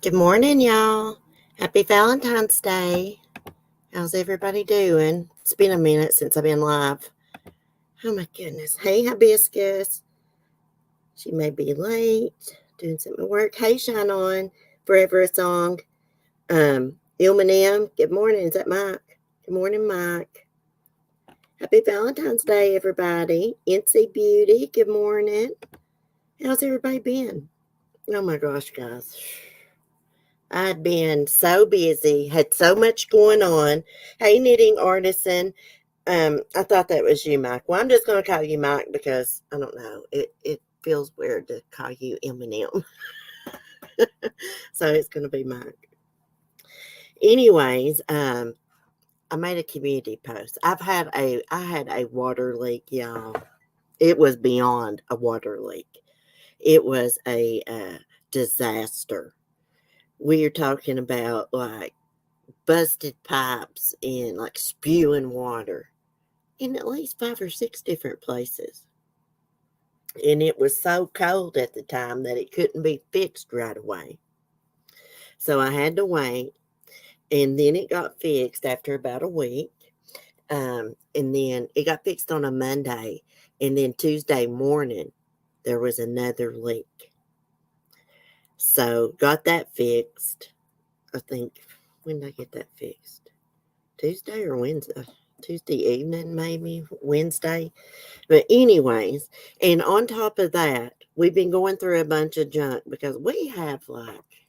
Good morning, y'all. Happy Valentine's Day. How's everybody doing? It's been a minute since I've been live. Oh my goodness. Hey, Hibiscus. She may be late, doing some work. Hey, Shine On. Forever a Song. Ilmanim. Good morning. Is that Mike? Good morning, Mike. Happy Valentine's Day, everybody. NC Beauty. Good morning. How's everybody been? Oh my gosh, guys. I'd been so busy, had so much going on. Hey, knitting artisan. I thought that was you, Mike. Well, I'm just going to call you Mike because I don't know. It feels weird to call you Eminem, so it's going to be Mike. Anyways, I made a community post. I had a water leak, y'all. It was beyond a water leak. It was a disaster. We are talking about like busted pipes and like spewing water in at least 5 or 6 different places. And it was so cold at the time that it couldn't be fixed right away. So I had to wait. And then it got fixed after about a week. And then it got fixed on a Monday. And then Tuesday morning, there was another leak. So got that fixed. I think, when did I get that fixed? Tuesday or Wednesday? Tuesday evening, maybe Wednesday. But anyways, and on top of that, we've been going through a bunch of junk because we have like,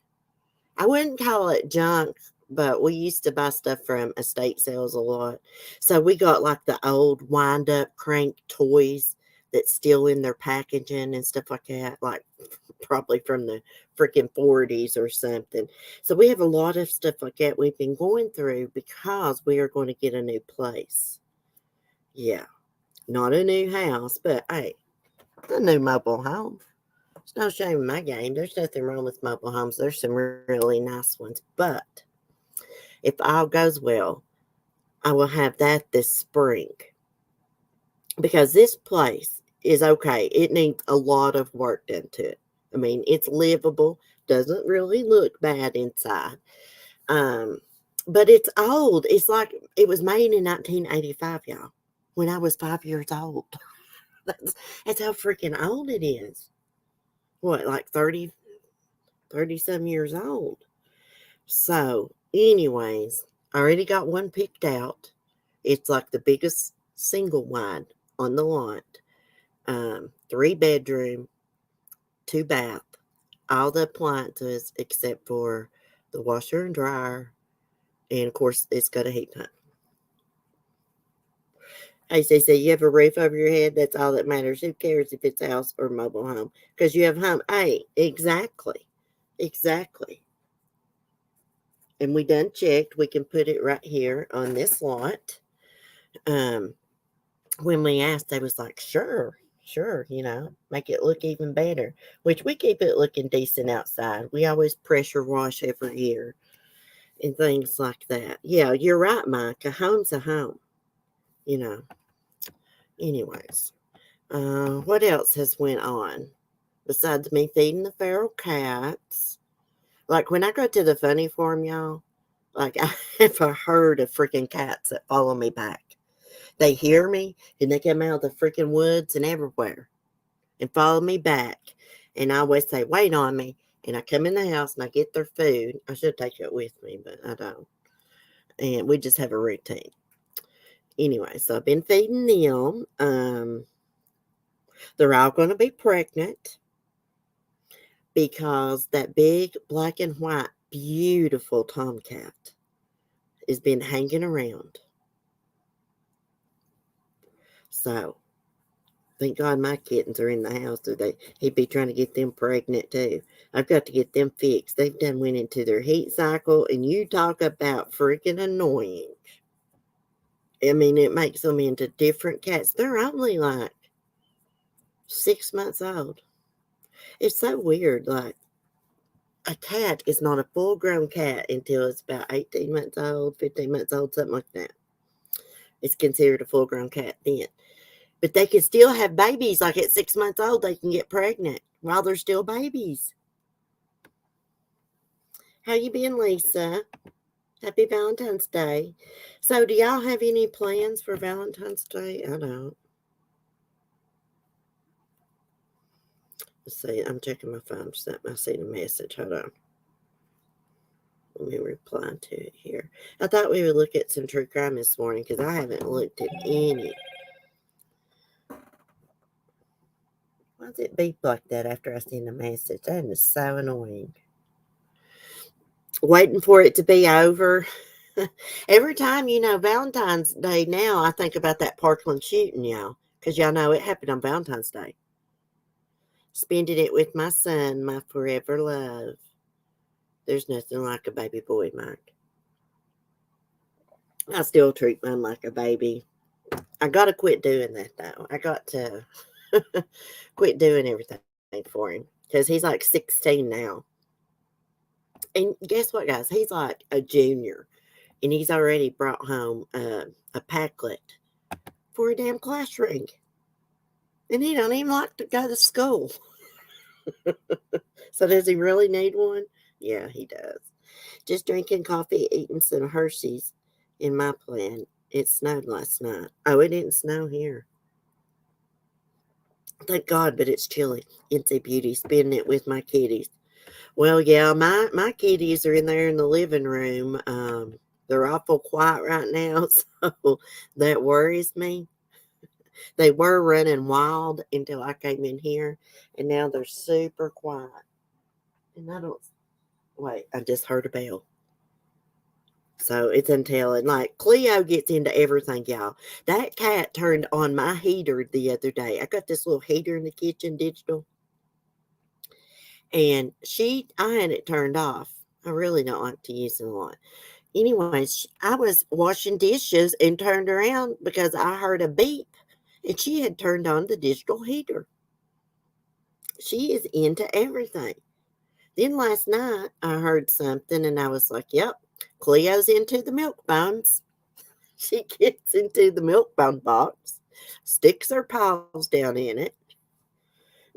I wouldn't call it junk, but we used to buy stuff from estate sales a lot. So we got like the old wind up crank toys that's still in their packaging and stuff like that, like probably from the freaking 40s or something. So we have a lot of stuff like that we've been going through because we are going to get a new place. Yeah, not a new house, but hey, a new mobile home. It's no shame in my game. There's nothing wrong with mobile homes. There's some really nice ones. But if all goes well, I will have that this spring because this place is okay. It needs a lot of work done to it. I mean, it's livable, doesn't really look bad inside. Um, but it's old. It's like it was made in 1985, y'all, when I was 5 years old. That's, that's how freaking old it is. What, like 30 some years old? So, anyways, I already got one picked out. It's like the biggest single wide on the lot. 3 bedroom, 2 bath, all the appliances except for the washer and dryer, and of course, it's got a heat pump. Hey, say you have a roof over your head. That's all that matters. Who cares if it's a house or mobile home? Because you have home. Hey, exactly. Exactly. And we done checked. We can put it right here on this lot. Um, when we asked, they was like, sure, make it look even better. Which we keep it looking decent outside. We always pressure wash every year and things like that. Yeah, you're right, Mike. A home's a home, you know. Anyways, what else has went on besides me feeding the feral cats? Like when I go to the funny farm, y'all, like I have a herd of freaking cats that follow me back. They hear me and they come out of the freaking woods and everywhere and follow me back. And I always say, wait on me. And I come in the house and I get their food. I should take it with me, but I don't. And we just have a routine. Anyway, so I've been feeding them. They're all going to be pregnant because that big black and white, beautiful tomcat has been hanging around. So thank God my kittens are in the house today. He'd be trying to get them pregnant too. I've got to get them fixed. They've done went into their heat cycle, and you talk about freaking annoying. I mean, it makes them into different cats. They're only like 6 months old. It's so weird. Like, a cat is not a full grown cat until it's about 18 months old, 15 months old, something like that. It's considered a full grown cat then. But they can still have babies. Like at 6 months old, they can get pregnant while they're still babies. How you been, Lisa? Happy Valentine's Day. So, do y'all have any plans for Valentine's Day? I don't. Let's see. I'm checking my phone. I seen a message. Hold on. Let me reply to it here. I thought we would look at some true crime this morning because I haven't looked at any. Why does it beep like that after I send a message? That is so annoying. Waiting for it to be over. Every time, Valentine's Day now, I think about that Parkland shooting, y'all. Because y'all know it happened on Valentine's Day. Spending it with my son, my forever love. There's nothing like a baby boy, Mike. I still treat mine like a baby. I got to quit doing that, though. I got to quit doing everything for him. Because he's like 16 now. And guess what, guys? He's like a junior. And he's already brought home a packlet for a damn class ring. And he don't even like to go to school. So does he really need one? Yeah, he does. Just drinking coffee, eating some Hershey's in my plan. It snowed last night. Oh, it didn't snow here. Thank God, but it's chilly. It's a beauty spending it with my kitties. Well, yeah, my kitties are in there in the living room. They're awful quiet right now, so that worries me. They were running wild until I came in here, and now they're super quiet. And I don't, wait, I just heard a bell. So it's until, and like Cleo gets into everything, y'all. That cat turned on my heater the other day. I got this little heater in the kitchen, digital. And I had it turned off. I really don't like to use it a lot. Anyways, I was washing dishes and turned around because I heard a beep. And she had turned on the digital heater. She is into everything. Then last night, I heard something and I was like, yep, Cleo's into the milk bones. She gets into the milk bone box, sticks her paws down in it,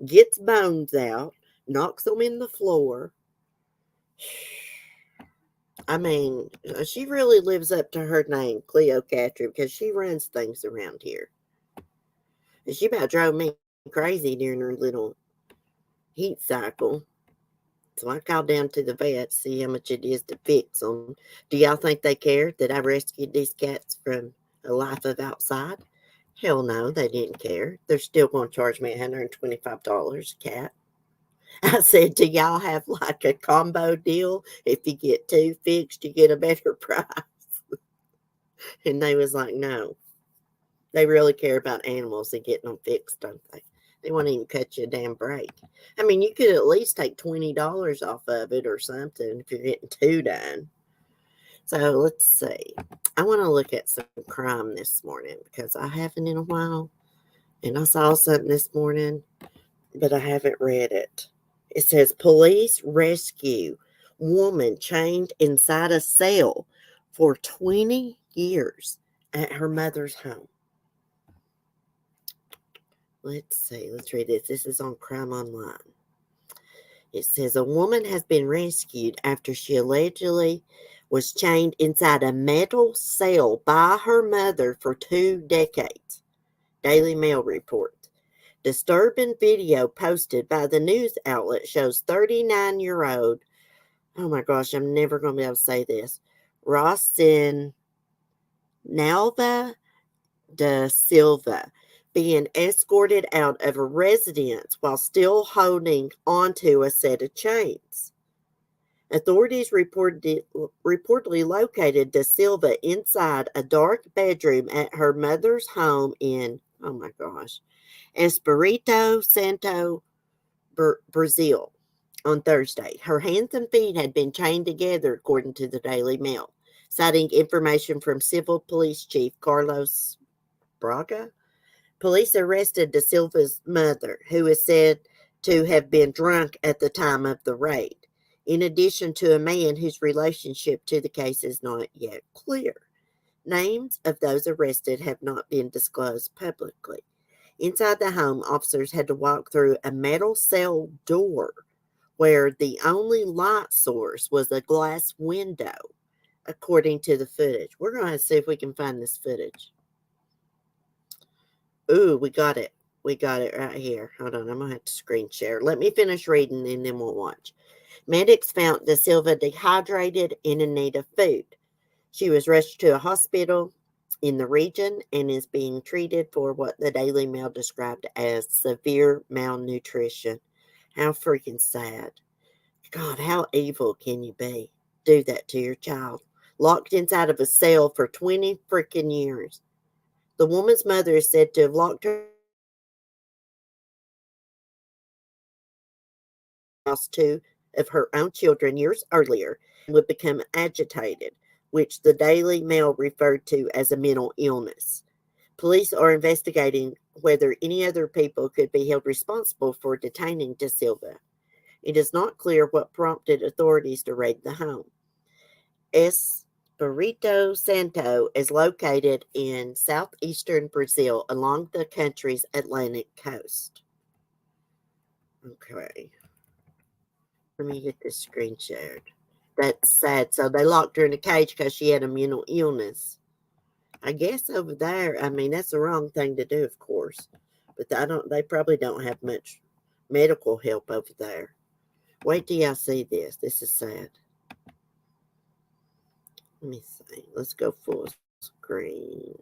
gets bones out, knocks them in the floor. I mean, she really lives up to her name, Cleopatra, because she runs things around here. And she about drove me crazy during her little heat cycle. So I called down to the vet, see how much it is to fix them. Do y'all think they care that I rescued these cats from a life of outside? Hell no, they didn't care. They're still going to charge me $125 a cat. I said, do y'all have like a combo deal? If you get two fixed, you get a better price. And they was like, no. They really care about animals and getting them fixed, don't they? They won't even cut you a damn break. I mean, you could at least take $20 off of it or something if you're getting two done. So let's see. I want to look at some crime this morning because I haven't in a while. And I saw something this morning, but I haven't read it. It says police rescue woman chained inside a cell for 20 years at her mother's home. Let's see. Let's read this. This is on Crime Online. It says a woman has been rescued after she allegedly was chained inside a metal cell by her mother for 2 decades. Daily Mail report. Disturbing video posted by the news outlet shows 39-year-old, oh my gosh, I'm never going to be able to say this, Rosin Nalva da Silva being escorted out of a residence while still holding onto a set of chains. Authorities reportedly located Da Silva inside a dark bedroom at her mother's home in, oh my gosh, Espírito Santo, Brazil on Thursday. Her hands and feet had been chained together, according to the Daily Mail, citing information from Civil Police Chief Carlos Braga. Police arrested Da Silva's mother, who is said to have been drunk at the time of the raid, in addition to a man whose relationship to the case is not yet clear. Names of those arrested have not been disclosed publicly. Inside the home, officers had to walk through a metal cell door where the only light source was a glass window, according to the footage. We're going to see if we can find this footage. Ooh, we got it. We got it right here. Hold on, I'm going to have to screen share. Let me finish reading and then we'll watch. Medics found Da Silva dehydrated and in need of food. She was rushed to a hospital in the region and is being treated for what the Daily Mail described as severe malnutrition. How freaking sad. God, how evil can you be? Do that to your child. Locked inside of a cell for 20 freaking years. The woman's mother is said to have locked her house two of her own children years earlier and would become agitated, which the Daily Mail referred to as a mental illness. Police are investigating whether any other people could be held responsible for detaining Da Silva. It is not clear what prompted authorities to raid the home. Espírito Santo is located in southeastern Brazil along the country's Atlantic coast. Okay. Let me get this screen shared. That's sad. So they locked her in a cage because she had a mental illness. I guess over there, I mean, that's the wrong thing to do, of course. But they probably don't have much medical help over there. Wait till y'all see this. This is sad. Let me see. Let's go full screen.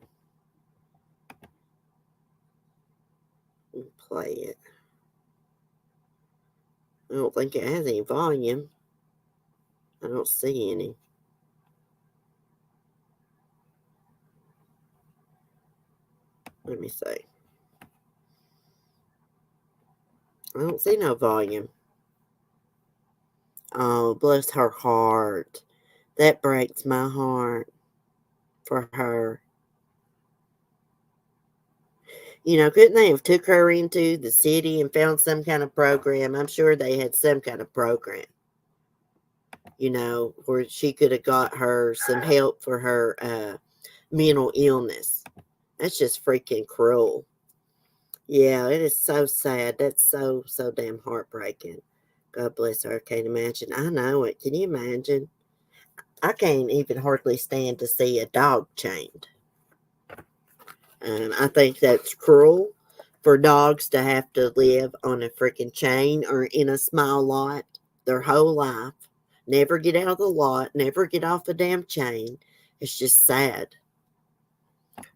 And play it. I don't think it has any volume. I don't see any. Let me see. I don't see no volume. Oh, bless her heart. That breaks my heart for her. You know, couldn't they have took her into the city and found some kind of program? I'm sure they had some kind of program, you know, where she could have got her some help for her mental illness. That's just freaking cruel. Yeah, it is so sad. That's so damn heartbreaking. God bless her. I can't imagine. I know it. Can you imagine? I can't even hardly stand to see a dog chained. And I think that's cruel for dogs to have to live on a freaking chain or in a small lot their whole life. Never get out of the lot, never get off a damn chain. It's just sad.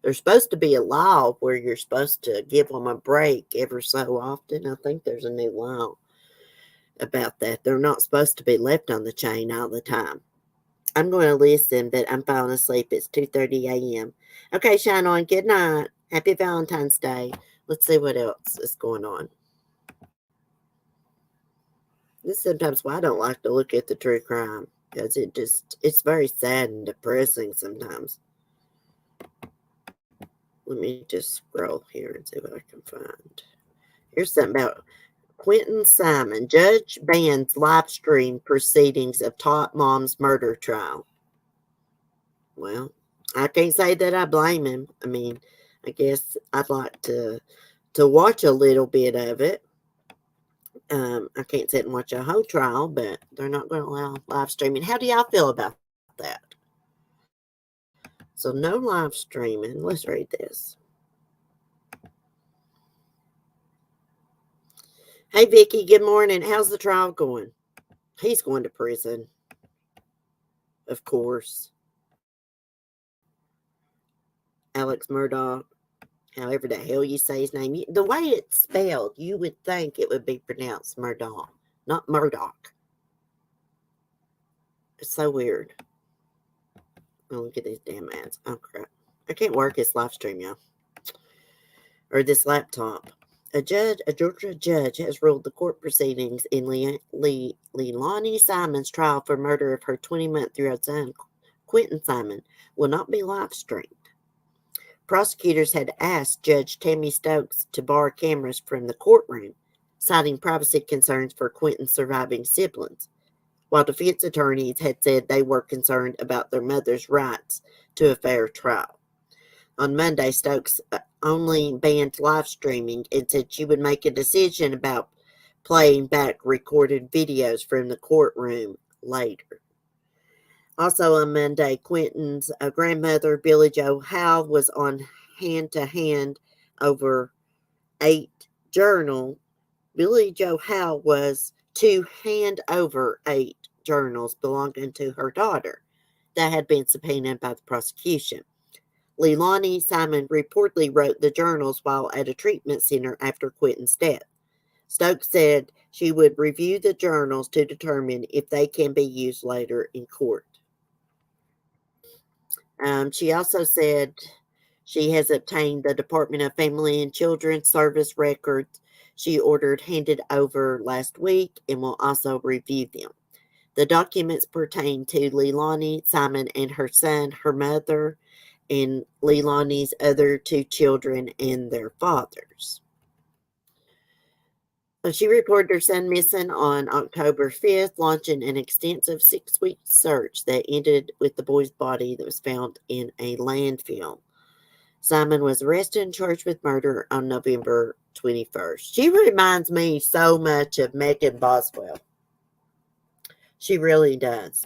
There's supposed to be a law where you're supposed to give them a break every so often. I think there's a new law about that. They're not supposed to be left on the chain all the time. I'm going to listen, but I'm falling asleep. It's 2:30 a.m. Okay, shine on. Good night. Happy Valentine's Day. Let's see what else is going on. This is sometimes why I don't like to look at the true crime, because it's very sad and depressing sometimes. Let me just scroll here and see what I can find. Here's something about Quentin Simon. Judge bans live stream proceedings of Top Mom's murder trial. Well, I can't say that I blame him. I mean, I guess I'd like to watch a little bit of it. I can't sit and watch a whole trial, but they're not going to allow live streaming. How do y'all feel about that? So no live streaming. Let's read this. Hey, Vicky, good morning. How's the trial going? He's going to prison, of course. Alex Murdaugh, however the hell you say his name. The way it's spelled, you would think it would be pronounced Murdaugh, not Murdoch. It's so weird. Oh, look at these damn ads. Oh, crap. I can't work this live stream, y'all. Or this laptop. A Georgia judge has ruled the court proceedings in Leilani Simon's trial for murder of her 20-month-old son, Quentin Simon, will not be live streamed. Prosecutors had asked Judge Tammy Stokes to bar cameras from the courtroom, citing privacy concerns for Quentin's surviving siblings, while defense attorneys had said they were concerned about their mother's rights to a fair trial. On Monday, Stokes only banned live streaming and said she would make a decision about playing back recorded videos from the courtroom later. Also on Monday, Quentin's grandmother, Billie Joe Howe, was on hand to hand over 8 journals. Billie Joe Howe was to hand over 8 journals belonging to her daughter that had been subpoenaed by the prosecution. Leilani Simon reportedly wrote the journals while at a treatment center after Quentin's death. Stokes said she would review the journals to determine if they can be used later in court. She also said she has obtained the Department of Family and Children's Service records she ordered handed over last week and will also review them. The documents pertain to Leilani Simon and her son, her mother, and Leilani's other 2 children and their fathers. She reported her son missing on October 5th, launching an extensive 6-week search that ended with the boy's body that was found in a landfill. Simon was arrested and charged with murder on November 21st. She reminds me so much of Megan Boswell. She really does.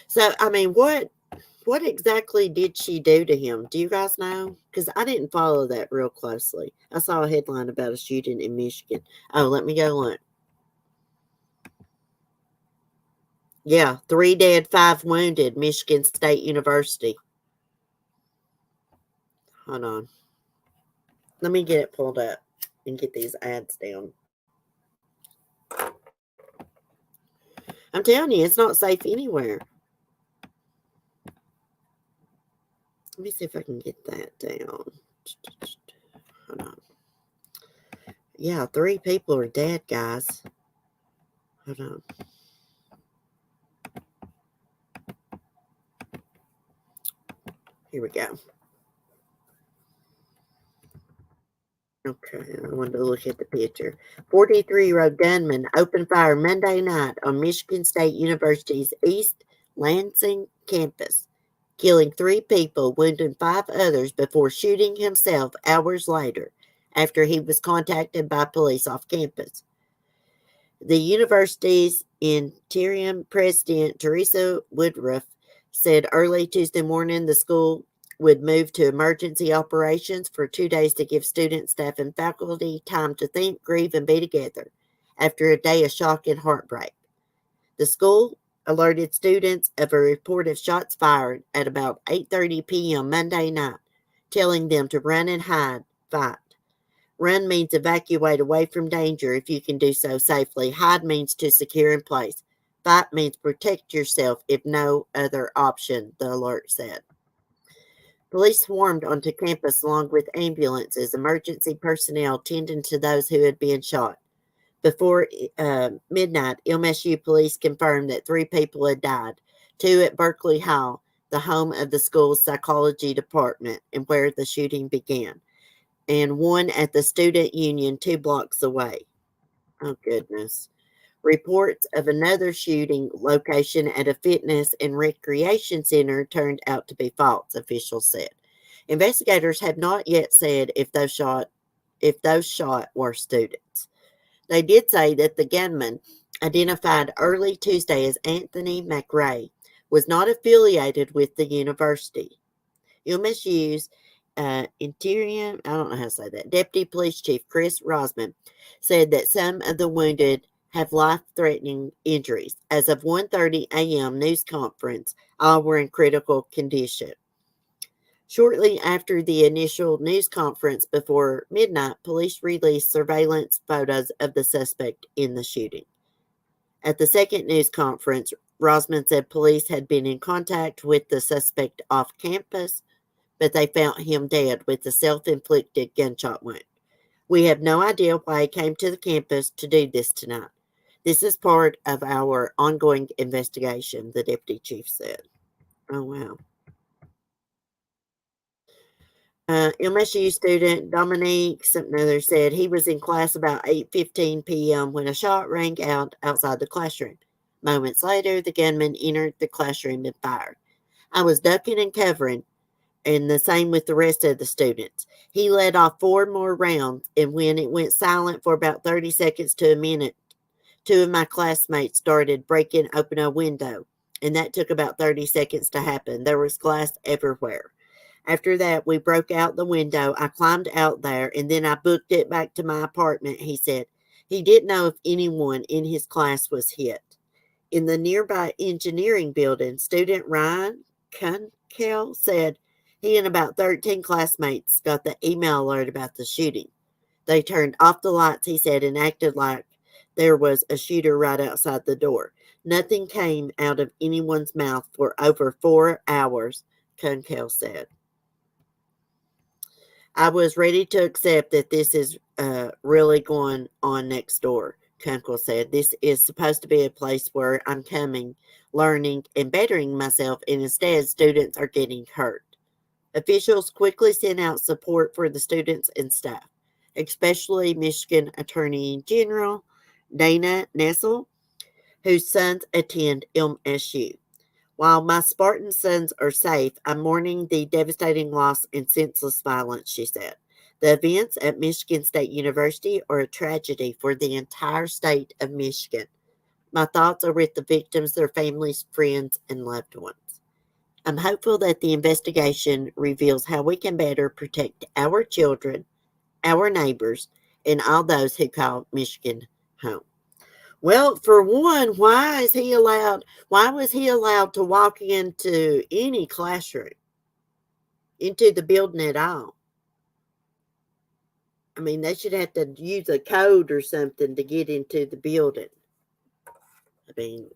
So, I mean, what exactly did she do to him? Do you guys know? Because I didn't follow that real closely. I saw a headline about a shooting in Michigan. Oh, let me go look. Yeah, 3 dead, 5 wounded, Michigan State University. Hold on. Let me get it pulled up and get these ads down. I'm telling you, it's not safe anywhere. Let me see if I can get that down. Hold on. Yeah, 3 people are dead, guys. Hold on. Here we go. Okay, I wanted to look at the picture. 43-year-old gunman opened fire Monday night on Michigan State University's East Lansing campus, killing 3 people, wounding 5 others before shooting himself hours later after he was contacted by police off campus. The university's interim president, Teresa Woodruff, said early Tuesday morning the school would move to emergency operations for 2 days to give students, staff, and faculty time to think, grieve, and be together after a day of shock and heartbreak. The school alerted students of a report of shots fired at about 8:30 p.m. Monday night, telling them to run and hide, fight. Run means evacuate away from danger if you can do so safely. Hide means to secure in place. Fight means protect yourself if no other option, the alert said. Police swarmed onto campus along with ambulances, emergency personnel tending to those who had been shot. Before midnight, MSU police confirmed that 3 people had died, 2 at Berkeley Hall, the home of the school's psychology department and where the shooting began, and 1 at the student union 2 blocks away. Oh, goodness. Reports of another shooting location at a fitness and recreation center turned out to be false, officials said. Investigators have not yet said if those shot were students. They did say that the gunman, identified early Tuesday as Anthony McRae, was not affiliated with the university. MSU's Interior, I don't know how to say that, Deputy Police Chief Chris Rosman said that some of the wounded have life-threatening injuries. As of 1:30 a.m. news conference, all were in critical condition. Shortly after the initial news conference before midnight, police released surveillance photos of the suspect in the shooting. At the second news conference, Rosman said police had been in contact with the suspect off campus, but they found him dead with a self-inflicted gunshot wound. We have no idea why he came to the campus to do this tonight. This is part of our ongoing investigation, the deputy chief said. Oh, wow. MSU student Dominique something other said he was in class about 8:15 p.m. when a shot rang out outside the classroom. Moments later, the gunman entered the classroom and fired. I was ducking and covering and the same with the rest of the students. He let off 4 more rounds, and when it went silent for about 30 seconds to a minute, 2 of my classmates started breaking open a window, and that took about 30 seconds to happen. There was glass everywhere. After that, we broke out the window. I climbed out there, and then I booked it back to my apartment, he said. He didn't know if anyone in his class was hit. In the nearby engineering building, student Ryan Kunkel said he and about 13 classmates got the email alert about the shooting. They turned off the lights, he said, and acted like there was a shooter right outside the door. Nothing came out of anyone's mouth for over 4 hours, Kunkel said. I was ready to accept that this is really going on next door, Kunkel said. This is supposed to be a place where I'm coming, learning, and bettering myself, and instead students are getting hurt. Officials quickly sent out support for the students and staff, especially Michigan Attorney General Dana Nessel, whose sons attend MSU. While my Spartan sons are safe, I'm mourning the devastating loss and senseless violence, she said. The events at Michigan State University are a tragedy for the entire state of Michigan. My thoughts are with the victims, their families, friends, and loved ones. I'm hopeful that the investigation reveals how we can better protect our children, our neighbors, and all those who call Michigan home. Well, for one, why was he allowed to walk into any classroom, into the building at all? I mean, they should have to use a code or something to get into the building. I mean,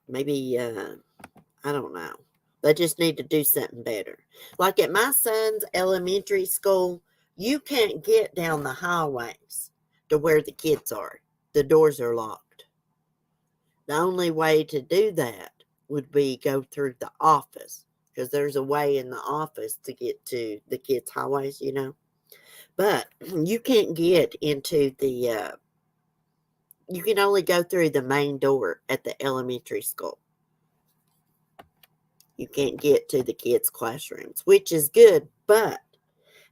maybe, I don't know. They just need to do something better. Like at my son's elementary school, you can't get down the hallways to where the kids are. The doors are locked. The only way to do that would be go through the office, because there's a way in the office to get to the kids' hallways, But you can't get into you can only go through the main door at the elementary school. You can't get to the kids' classrooms, which is good. But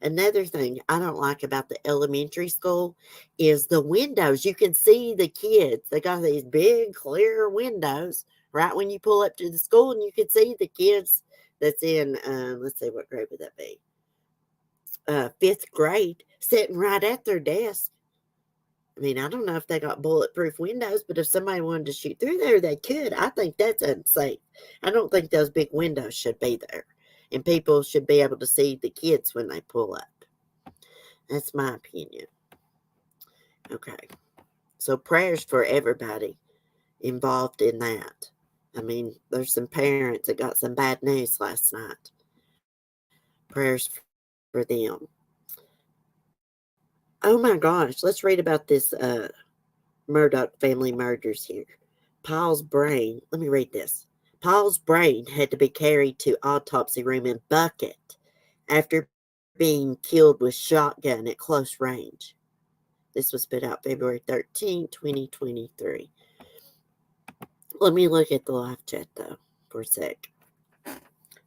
another thing I don't like about the elementary school is the windows. You can see the kids. They got these big, clear windows right when you pull up to the school, and you can see the kids that's in, let's see, what grade would that be? 5th grade, sitting right at their desk. I mean, I don't know if they got bulletproof windows, but if somebody wanted to shoot through there, they could. I think that's unsafe. I don't think those big windows should be there. And people should be able to see the kids when they pull up. That's my opinion. Okay. So prayers for everybody involved in that. I mean, there's some parents that got some bad news last night. Prayers for them. Oh my gosh, let's read about this Murdoch family murders here. Paul's brain, let me read this. Paul's brain had to be carried to autopsy room in bucket after being killed with shotgun at close range. This was put out February 13, 2023. Let me look at the live chat, though, for a sec.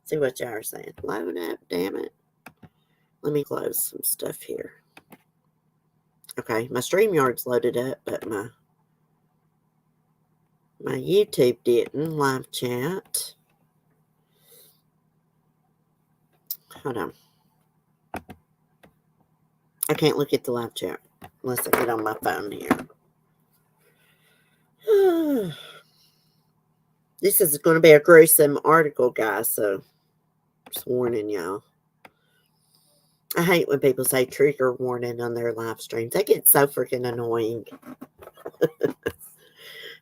See what y'all are saying. Load up, damn it. Let me close some stuff here. Okay, my StreamYard's loaded up, but my YouTube didn't. Live chat. Hold on. I can't look at the live chat unless I get on my phone here. This is going to be a gruesome article, guys, so just warning y'all. I hate when people say trigger warning on their live streams. They get so freaking annoying.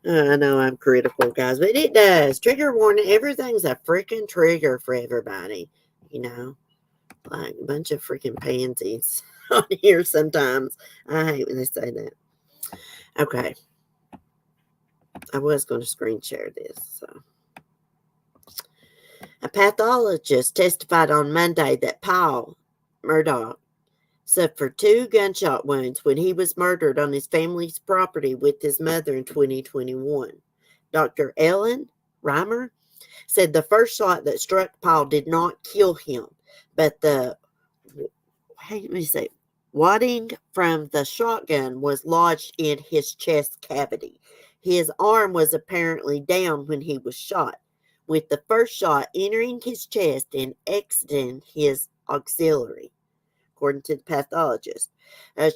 I know I'm critical, guys, but it does. Trigger warning. Everything's a freaking trigger for everybody, Like a bunch of freaking pansies on here sometimes. I hate when they say that. Okay. I was going to screen share this. So. A pathologist testified on Monday that Paul Murdoch suffered 2 gunshot wounds when he was murdered on his family's property with his mother in 2021. Dr. Ellen Reimer Said the first shot that struck Paul did not kill him, but let me say, wadding from the shotgun was lodged in his chest cavity. His arm was apparently down when he was shot, with the first shot entering his chest and exiting his axillary, according to the pathologist.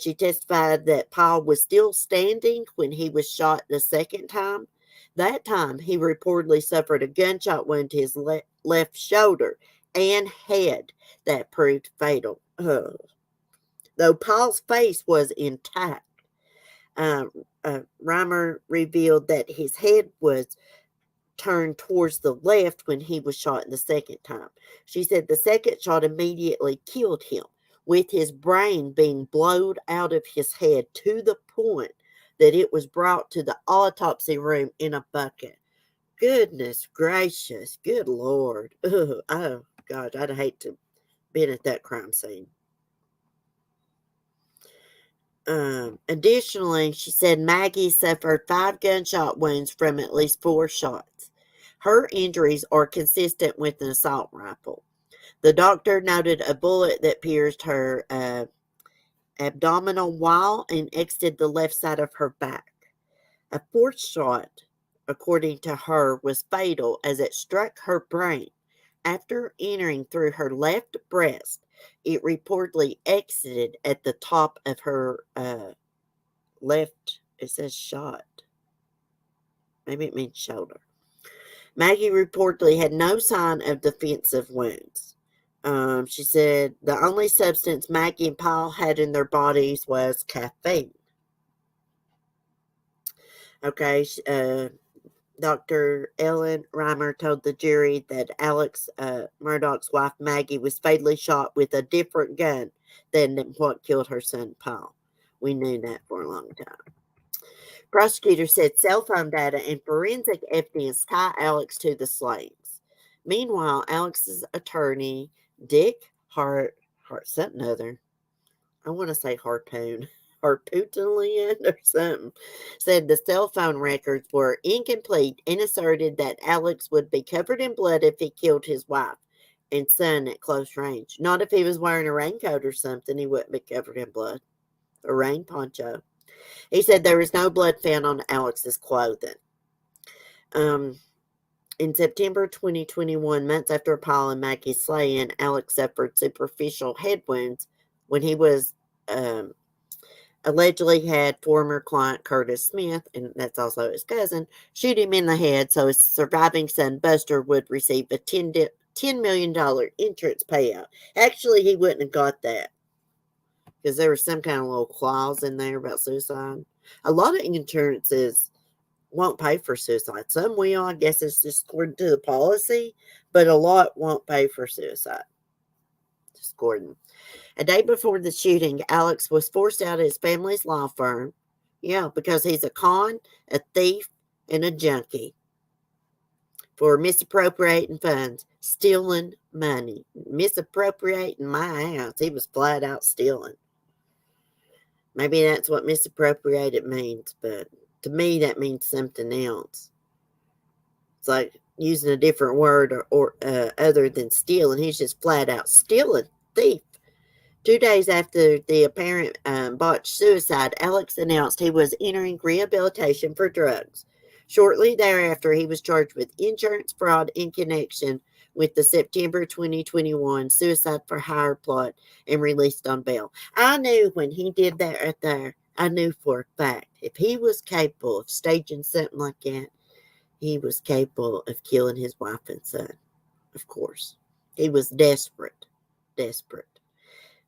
She testified that Paul was still standing when he was shot the second time. That time, he reportedly suffered a gunshot wound to his left shoulder and head that proved fatal. Though Paul's face was intact, Reimer revealed that his head was turned towards the left when he was shot the second time. She said the second shot immediately killed him, with his brain being blown out of his head to the point that it was brought to the autopsy room in a bucket. Goodness gracious, good Lord. Oh, God, I'd hate to been at that crime scene. Additionally, she said Maggie suffered 5 gunshot wounds from at least 4 shots. Her injuries are consistent with an assault rifle. The doctor noted a bullet that pierced her abdominal wall and exited the left side of her back. A 4th shot, according to her, was fatal as it struck her brain. After entering through her left breast, it reportedly exited at the top of her left, it says shot. Maybe it means shoulder. Maggie reportedly had no sign of defensive wounds. She said the only substance Maggie and Paul had in their bodies was caffeine. Okay, Dr. Ellen Reimer told the jury that Alex Murdoch's wife Maggie was fatally shot with a different gun than what killed her son Paul. We knew that for a long time. Prosecutors said cell phone data and forensic evidence tie Alex to the slaves. Meanwhile, Alex's attorney, Dick something other, I want to say Harpootlian or something, said the cell phone records were incomplete and asserted that Alex would be covered in blood if he killed his wife and son at close range. Not if he was wearing a raincoat or something, he wouldn't be covered in blood. A rain poncho. He said there was no blood found on Alex's clothing. In September 2021, months after Paul and Maggie's slaying, Alex suffered superficial head wounds when he was allegedly had former client Curtis Smith, and that's also his cousin, shoot him in the head so his surviving son Buster would receive a $10 million insurance payout. Actually, he wouldn't have got that, because there was some kind of little clause in there about suicide. A lot of insurances won't pay for suicide. Some will, I guess it's just according to the policy, but a lot won't pay for suicide. Just according. A day before the shooting, Alex was forced out of his family's law firm. Yeah, because he's a con, a thief, and a junkie for misappropriating funds, stealing money, misappropriating my house. He was flat out stealing. Maybe that's what misappropriated means, but to me that means something else. It's like using a different word or other than stealing. He's just flat out stealing, thief. 2 days after the apparent botched suicide, Alex announced he was entering rehabilitation for drugs. Shortly thereafter, he was charged with insurance fraud in connection with the September 2021 suicide for hire plot and released on bail. I knew when he did that right there, I knew for a fact if he was capable of staging something like that, he was capable of killing his wife and son. Of course. He was desperate. Desperate.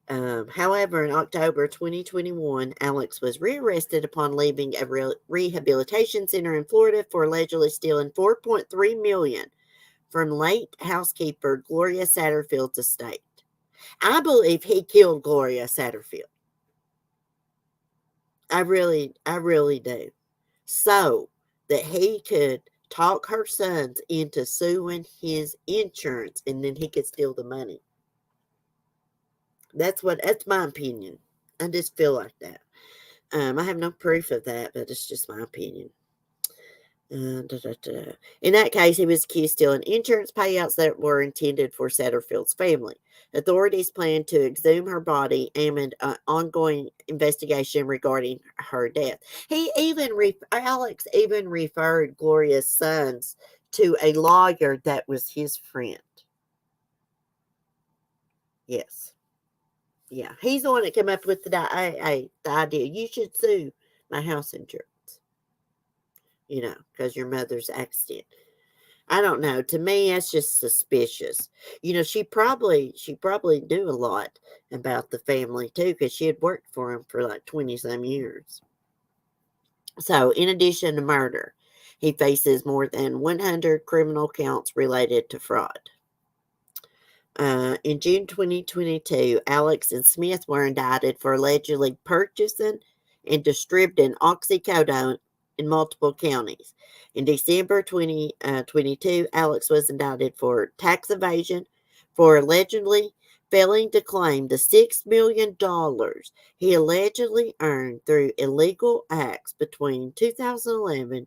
However, in October 2021, Alex was rearrested upon leaving a rehabilitation center in Florida for allegedly stealing $4.3 million from late housekeeper Gloria Satterfield's estate. I believe he killed Gloria Satterfield. I really do. So that he could talk her sons into suing his insurance and then he could steal the money. That's my opinion. I just feel like that. I have no proof of that, but it's just my opinion. In that case, he was accused of stealing insurance payouts that were intended for Satterfield's family. Authorities plan to exhume her body amid an ongoing investigation regarding her death. Alex even referred Gloria's sons to a lawyer that was his friend. Yes. Yeah. He's the one that came up with the idea. You should sue my house insurance, because your mother's accident. I don't know. To me, that's just suspicious. She probably knew a lot about the family too, because she had worked for him for like 20 some years. So, in addition to murder, he faces more than 100 criminal counts related to fraud. In June 2022, Alex and Smith were indicted for allegedly purchasing and distributing oxycodone in multiple counties. In December 2022, Alex was indicted for tax evasion for allegedly failing to claim the $6 million he allegedly earned through illegal acts between 2011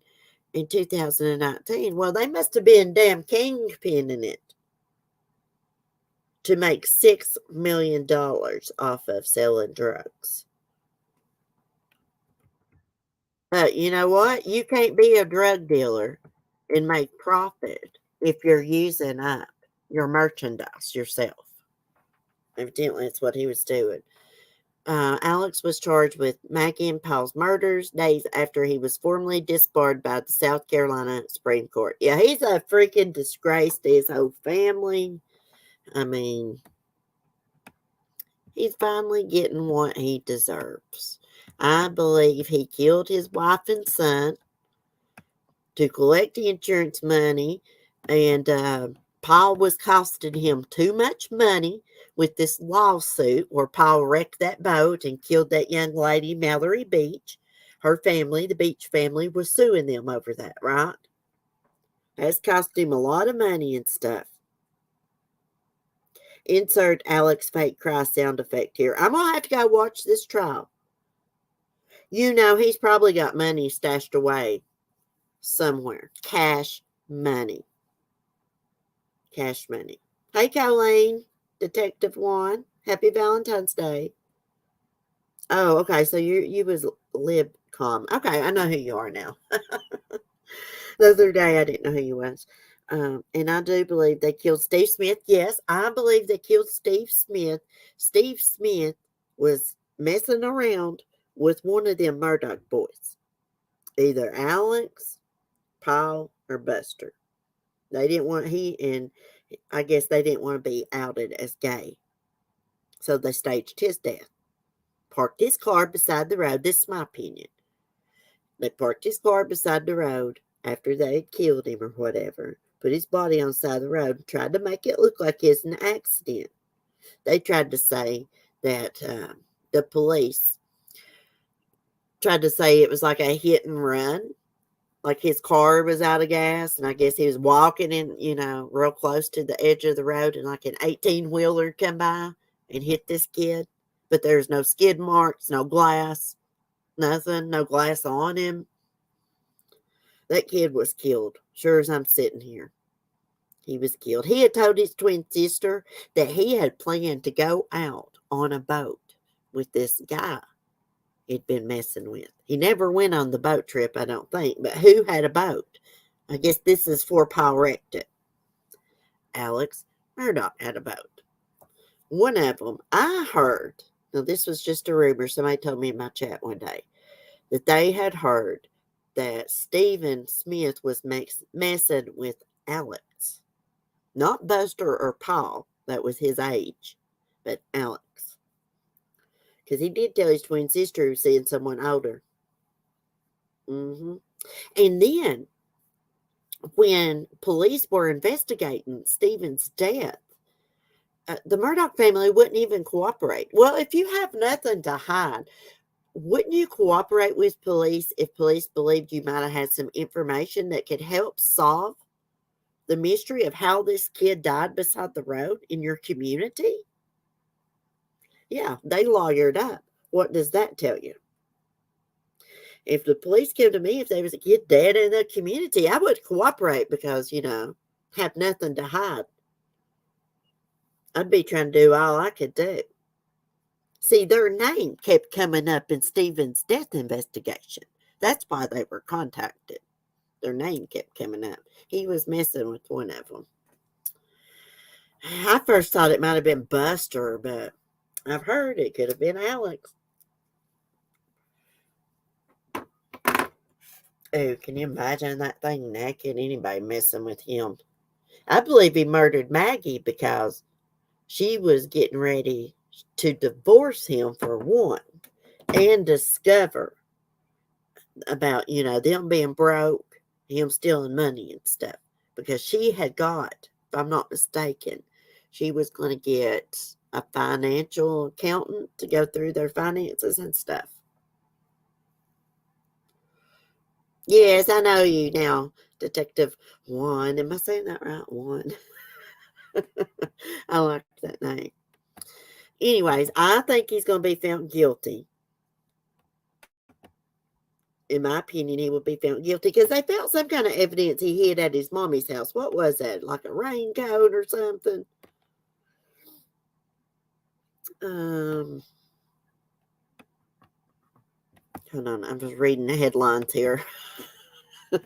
and 2019. Well, they must have been damn kingpinning it to make $6 million off of selling drugs. But you know what? You can't be a drug dealer and make profit if you're using up your merchandise yourself. Evidently, that's what he was doing. Alex was charged with Maggie and Paul's murders days after he was formally disbarred by the South Carolina Supreme Court. Yeah, he's a freaking disgrace to his whole family. I mean, he's finally getting what he deserves. I believe he killed his wife and son to collect the insurance money, and Paul was costing him too much money with this lawsuit where Paul wrecked that boat and killed that young lady, Mallory Beach. Her family, the Beach family, was suing them over that, right? That's cost him a lot of money and stuff. Insert Alex fake cry sound effect here. I'm going to have to go watch this trial. He's probably got money stashed away somewhere. Cash money. Cash money. Hey, Colleen, Detective Juan. Happy Valentine's Day. Oh, okay. So you was libcom. Okay, I know who you are now. The other day I didn't know who you was. And I do believe they killed Steve Smith. Yes, I believe they killed Steve Smith. Steve Smith was messing around with one of them Murdoch boys. Either Alex, Paul, or Buster. They didn't want I guess they didn't want to be outed as gay. So they staged his death. Parked his car beside the road. This is my opinion. They parked his car beside the road after they had killed him or whatever. Put his body on the side of the road and tried to make it look like it's an accident. They tried to say that the police tried to say it was like a hit and run. Like his car was out of gas, and I guess he was walking in, real close to the edge of the road, and like an 18-wheeler come by and hit this kid. But there's no skid marks, no glass, nothing, no glass on him. That kid was killed, sure as I'm sitting here. He was killed. He had told his twin sister that he had planned to go out on a boat with this guy he'd been messing with. He never went on the boat trip, I don't think, but who had a boat? I guess this is for Paul wrecked it. Alex Murdoch had a boat. One of them, I heard, now this was just a rumor, somebody told me in my chat one day, that they had heard that Stephen Smith was messing with Alex. Not Buster or Paul, that was his age, but Alex. Because he did tell his twin sister he was seeing someone older. And then, when police were investigating Stephen's death, the Murdoch family wouldn't even cooperate. Well, if you have nothing to hide, wouldn't you cooperate with police if police believed you might have had some information that could help solve the mystery of how this kid died beside the road in your community? Yeah, they lawyered up. What does that tell you? If the police came to me, if there was a kid dead in the community, I would cooperate because, have nothing to hide. I'd be trying to do all I could do. See, their name kept coming up in Stephen's death investigation. That's why they were contacted. Their name kept coming up. He was messing with one of them. I first thought it might have been Buster, but I've heard it could have been Alex. Oh, can you imagine that thing naked? Anybody messing with him? I believe he murdered Maggie because she was getting ready to divorce him for one and discover about, them being broke, him stealing money and stuff. Because she had got, if I'm not mistaken, she was going to get a financial accountant to go through their finances and stuff. Yes, I know you now, Detective One. Am I saying that right? One. I like that name. Anyways, I think he's going to be found guilty. In my opinion, he would be found guilty because they found some kind of evidence he hid at his mommy's house. What was that? Like a raincoat or something? Hold on. I'm just reading the headlines here. I'm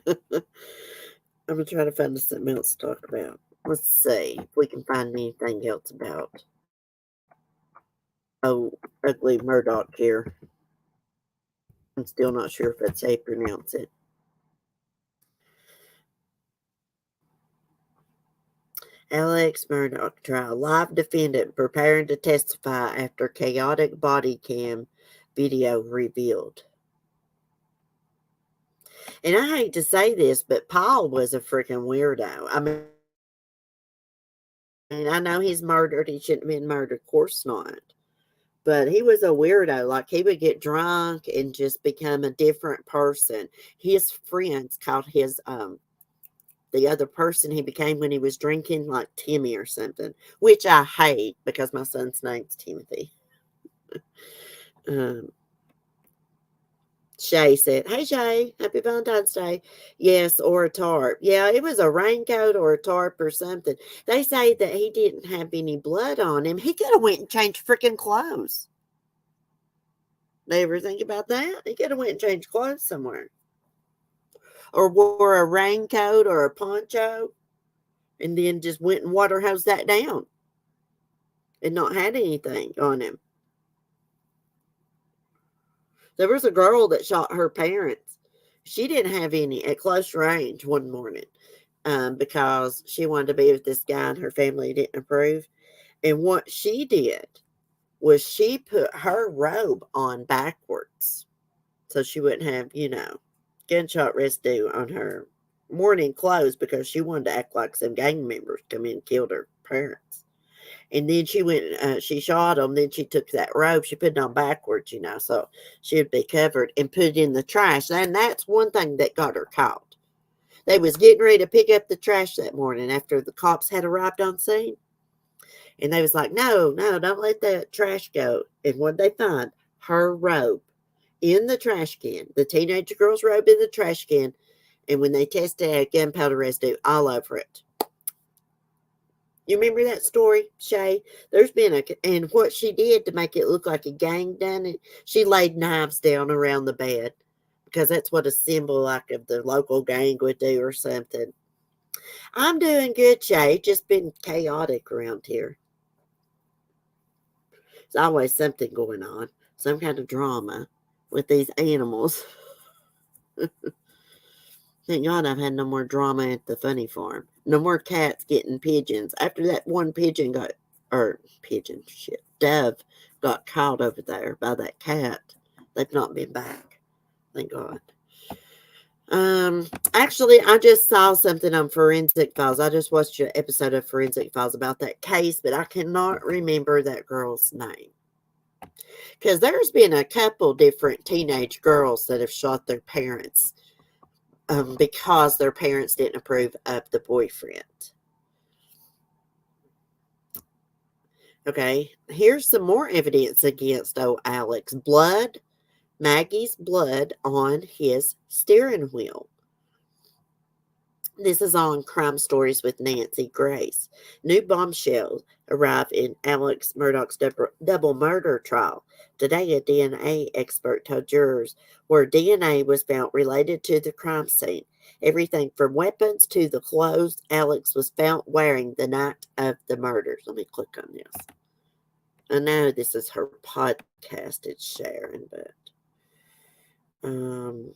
going to try to find something else to talk about. Let's see if we can find anything else about. Oh, ugly Murdoch here. I'm still not sure if that's how you pronounce it. Alex Murdoch trial. Live defendant preparing to testify after chaotic body cam video revealed. And I hate to say this, but Paul was a freaking weirdo. I mean, I know he's murdered. He shouldn't have been murdered. Of course not. But he was a weirdo. Like, he would get drunk and just become a different person. His friends called his, the other person he became when he was drinking, like Timmy or something, which I hate because my son's name's Timothy. Shay said, "Hey, Shay, happy Valentine's Day." Yes, or a tarp. Yeah, it was a raincoat or a tarp or something. They say that he didn't have any blood on him. He could have went and changed freaking clothes. They ever think about that? He could have went and changed clothes somewhere. Or wore a raincoat or a poncho and then just went and water hosed that down and not had anything on him. There was a girl that shot her parents. She didn't have any at close range one morning because she wanted to be with this guy and her family didn't approve. And what she did was she put her robe on backwards so she wouldn't have, gunshot residue on her morning clothes because she wanted to act like some gang members come in and killed her parents. And then she went, she shot them. Then she took that robe, she put it on backwards, so she would be covered and put it in the trash. And that's one thing that got her caught. They was getting ready to pick up the trash that morning after the cops had arrived on scene. And they was like, no, don't let that trash go. And what they find? Her robe in the trash can, the teenage girl's robe in the trash can. And when they tested it, gunpowder residue all over it. You remember that story, Shay? There's been and what she did to make it look like a gang done it, she laid knives down around the bed because that's what a symbol like of the local gang would do or something. I'm doing good, Shay. Just been chaotic around here. There's always something going on, some kind of drama with these animals. Thank God I've had no more drama at the funny farm. No more cats getting pigeons. After that one pigeon dove got caught over there by that cat. They've not been back. Thank God. Actually, I just saw something on Forensic Files. I just watched an episode of Forensic Files about that case, but I cannot remember that girl's name. Because there's been a couple different teenage girls that have shot their parents. Because their parents didn't approve of the boyfriend. Okay, here's some more evidence against old Alex. Blood Maggie's blood on his steering wheel. This is on Crime Stories with Nancy Grace. New bombshells arrive in Alex Murdaugh's double murder trial. Today, a DNA expert told jurors where DNA was found related to the crime scene. Everything from weapons to the clothes Alex was found wearing the night of the murders. Let me click on this. I know this is her podcast it's sharing, but um,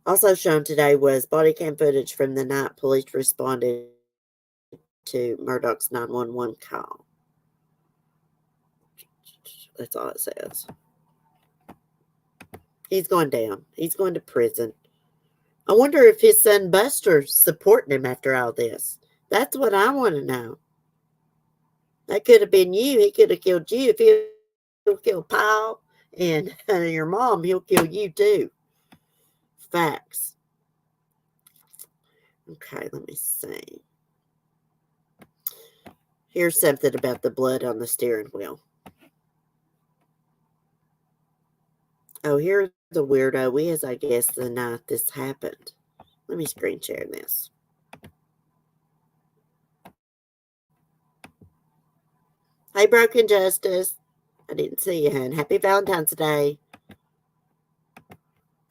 also shown today was body cam footage from the night police responded to Murdaugh's 911 call. That's all it says. He's going down. He's going to prison. I wonder if his son Buster's supporting him after all this. That's what I want to know. That could have been you. He could have killed you. If he'll kill Paul and your mom, he'll kill you too. Facts. Okay, let me see. Here's something about the blood on the steering wheel. Oh, here's the weirdo is, I guess, the night this happened. Let me screen share this. Hey, Broken Justice. I didn't see you, hon. Happy Valentine's Day.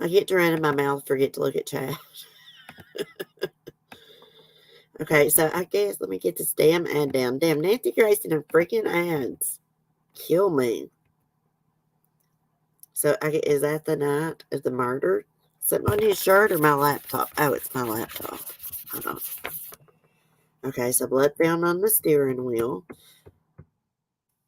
I get to run in my mouth, forget to look at chat. Okay, so I guess, let me get this damn ad down. Damn, Nancy Grace and her freaking ads. Kill me. So, is that the night of the murder? Is that my new shirt or my laptop? Oh, it's my laptop. Hold on. Okay, so blood found on the steering wheel.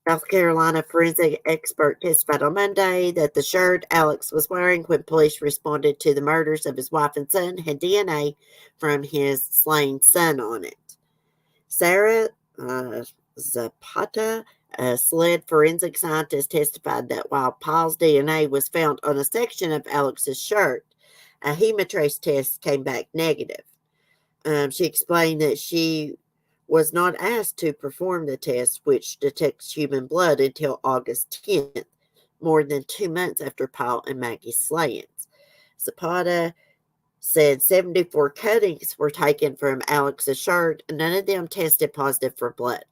South Carolina forensic expert testified on Monday that the shirt Alex was wearing when police responded to the murders of his wife and son had DNA from his slain son on it. Sarah Zapata, a SLED forensic scientist, testified that while Paul's DNA was found on a section of Alex's shirt, a hemotrace test came back negative. She explained that she was not asked to perform the test, which detects human blood, until August 10th, more than 2 months after Paul and Maggie's slayings. Zapata said 74 cuttings were taken from Alex's shirt, and none of them tested positive for blood.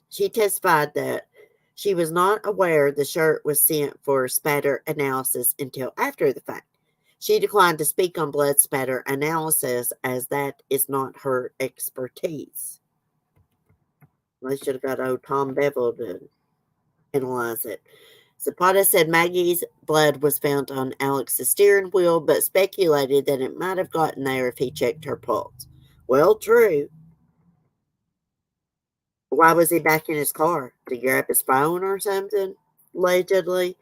She testified that she was not aware the shirt was sent for spatter analysis until after the fact. She declined to speak on blood spatter analysis as that is not her expertise. They should have got old Tom Bevel to analyze it. Zapata said Maggie's blood was found on Alex's steering wheel, but speculated that it might have gotten there if he checked her pulse. Well, true. Why was he back in his car? To grab his phone or something? Allegedly.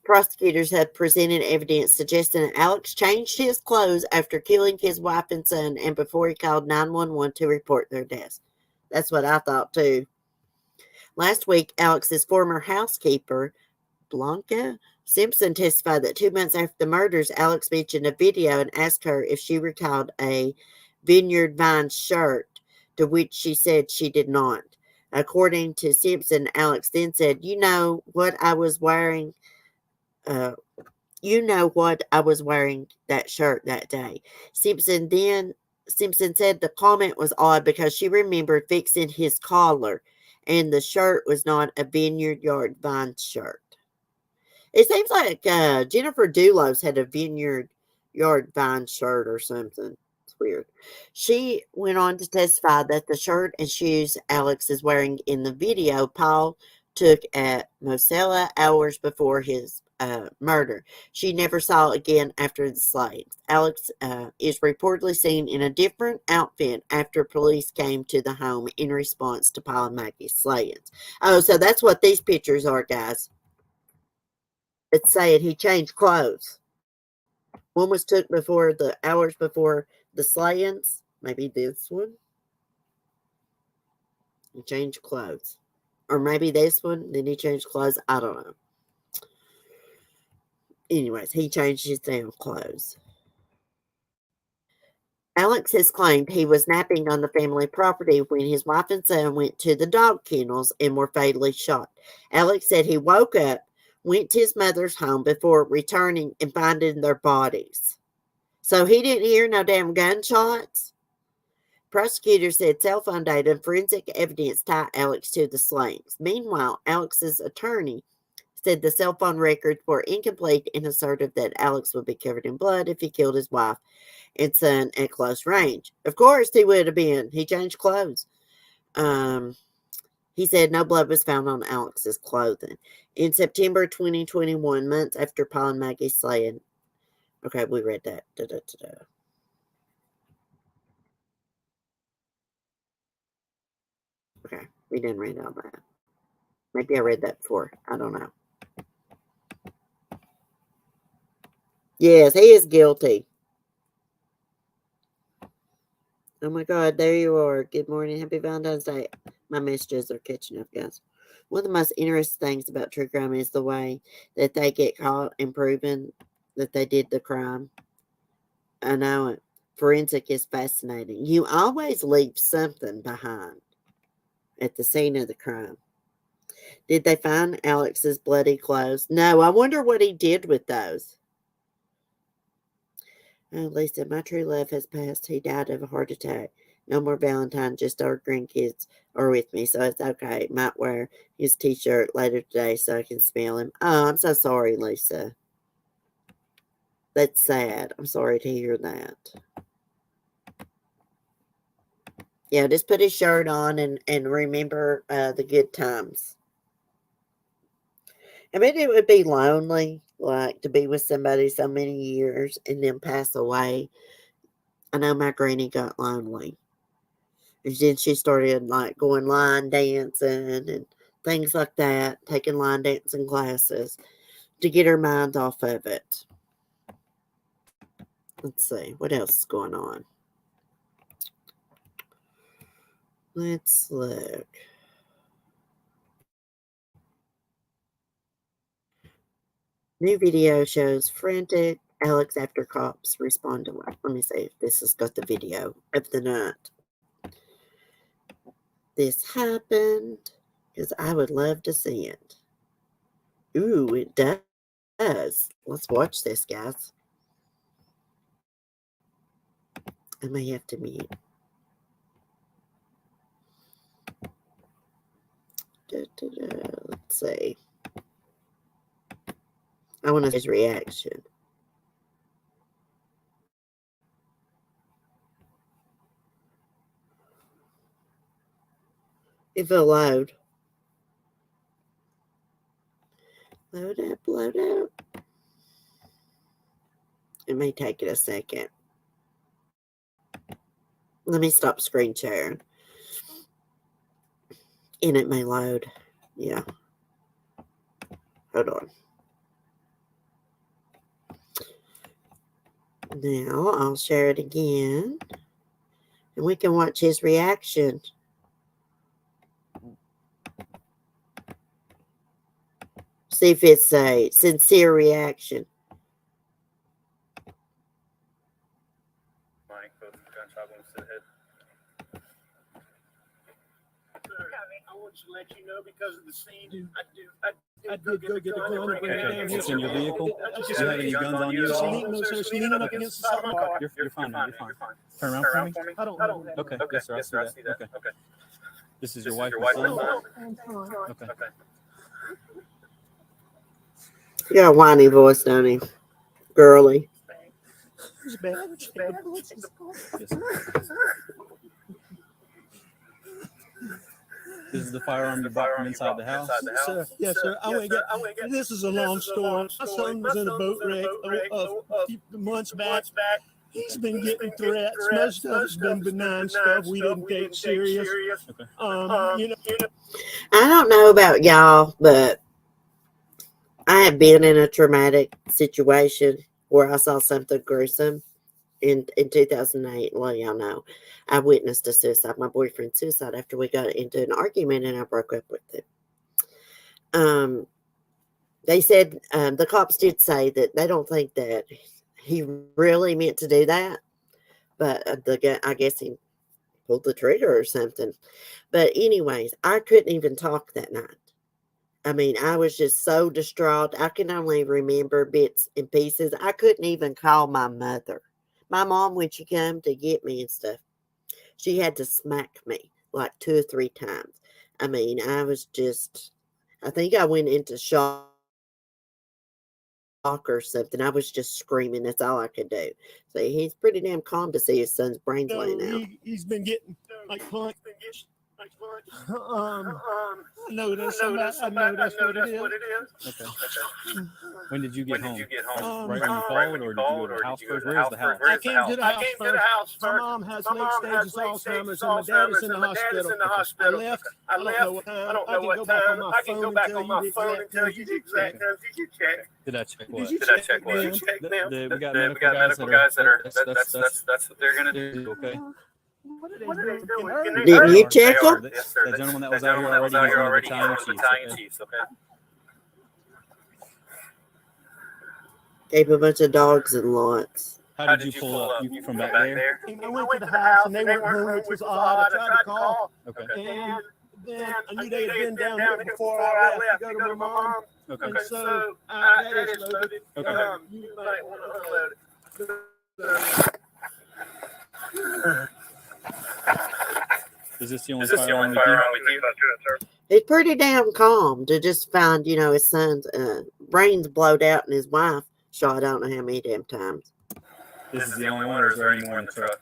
Prosecutors have presented evidence suggesting that Alex changed his clothes after killing his wife and son and before he called 911 to report their deaths. That's what I thought too. Last week, Alex's former housekeeper, Blanca Simpson, testified that 2 months after the murders, Alex mentioned a video and asked her if she recalled a Vineyard Vines shirt, to which she said she did not. According to Simpson, Alex then said, "You know what I was wearing? You know what I was wearing that shirt that day." Simpson said the comment was odd because she remembered fixing his collar, and the shirt was not a Vineyard Yard Vines shirt. It seems like Jennifer Dulos had a Vineyard Yard Vines shirt or something. It's weird. She went on to testify that the shirt and shoes Alex is wearing in the video, Paul took at Mosella hours before his murder. She never saw again after the slayings. Alex is reportedly seen in a different outfit after police came to the home in response to Paul and Maggie's slayings. Oh, so that's what these pictures are, guys. It's saying he changed clothes. One was took before the hours before the slayings. Maybe this one. He changed clothes. Or maybe this one. Then he changed clothes. I don't know. Anyways, he changed his damn clothes. Alex has claimed he was napping on the family property when his wife and son went to the dog kennels and were fatally shot. Alex said he woke up went to his mother's home before returning and finding their bodies. So he didn't hear no damn gunshots. Prosecutors said cell phone data and forensic evidence tie Alex to the slayings. Meanwhile, Alex's attorney said the cell phone records were incomplete and asserted that Alex would be covered in blood if he killed his wife and son at close range. Of course, he would have been. He changed clothes. He said no blood was found on Alex's clothing. In September 2021, months after Paul and Maggie's slaying. Okay, we read that. Okay, we didn't read all that. Maybe I read that before. I don't know. Yes, he is guilty. Oh my God, there you are. Good morning. Happy Valentine's Day. My messages are catching up, guys. One of the most interesting things about true crime is the way that they get caught and proven that they did the crime. I know it. Forensic is fascinating. You always leave something behind at the scene of the crime. Did they find Alex's bloody clothes? No, I wonder what he did with those. Oh, Lisa, my true love has passed. He died of a heart attack. No more Valentine, just our grandkids are with me, so it's okay. Might wear his t-shirt later today so I can smell him. Oh, I'm so sorry, Lisa. That's sad. I'm sorry to hear that. Yeah, just put his shirt on and remember the good times. I mean, it would be lonely, like, to be with somebody so many years and then pass away. I know my granny got lonely. And then she started, like, going line dancing and things like that, taking line dancing classes to get her mind off of it. Let's see, what else is going on? Let's look. New video shows frantic Alex after cops respond to what? Let me see if this has got the video of the night this happened, because I would love to see it. Ooh, it does. Let's watch this, guys. I may have to mute. Let's see. I want to see his reaction. If it'll load. Load up, load up. It may take it a second. Let me stop screen sharing. And it may load. Yeah. Hold on. Now I'll share it again. And we can watch his reaction. See if it's a sincere reaction. Mike, both gunshot wounds to the head. I want to let you know because of the scene. I did go get a gun. Okay, it's in your vehicle. Do you have any guns on you? No, sir. It's leaning up against the side of my car. You're fine, man. You're fine. Turn around for me. I don't. Okay. Yes, sir. I see that. Okay. This is your wife and son? Okay. You got a whiny voice, don't he? Girly. This is the firearm you brought from inside the house? Sir, yes, sir. I went get. This is a long story. My son was in a boat wreck a few months back. He's been getting threats. Most of it's been benign stuff. We didn't take serious. Okay. I don't know about y'all, but I have been in a traumatic situation where I saw something gruesome in 2008. Well, y'all know, I witnessed a suicide, my boyfriend's suicide, after we got into an argument and I broke up with him. They said, the cops did say that they don't think that he really meant to do that, but I guess he pulled the trigger or something. But anyways, I couldn't even talk that night. I mean, I was just so distraught. I can only remember bits and pieces. I couldn't even call my mother. My mom, when she came to get me and stuff, she had to smack me like 2 or 3 times. I mean, I think I went into shock or something. I was just screaming. That's all I could do. So he's pretty damn calm to see his son's brains laying out. He's been getting like punched. I know that's what it is. Okay. When did you get home? Right when you called, or did you go to the house first? Where's the house? I came to the house first. My mom has late stages Alzheimer's, and my dad is in the hospital. I left. I don't know what time. I can go back on my phone and tell you the exact times you check. Did I check what? Did I check what? We got medical guys that are. That's what they're gonna do. Okay. Didn't you check them? The gentleman that was out here already, he's one of the Italian chiefs. Okay. Gave a bunch of dogs and lots. How did you pull up? You from back there? I went to the house and they weren't home, which was odd. I tried to call. Okay. And then I knew they had been down there before I left to go to my mom. Okay. And so that is loaded. Okay. You might want to unload it. Is this the only firearm with you? He's pretty damn calm to just find, his son's brains blowed out and his wife shot I don't know how many damn times. This is the only one, or is there any more in the truck?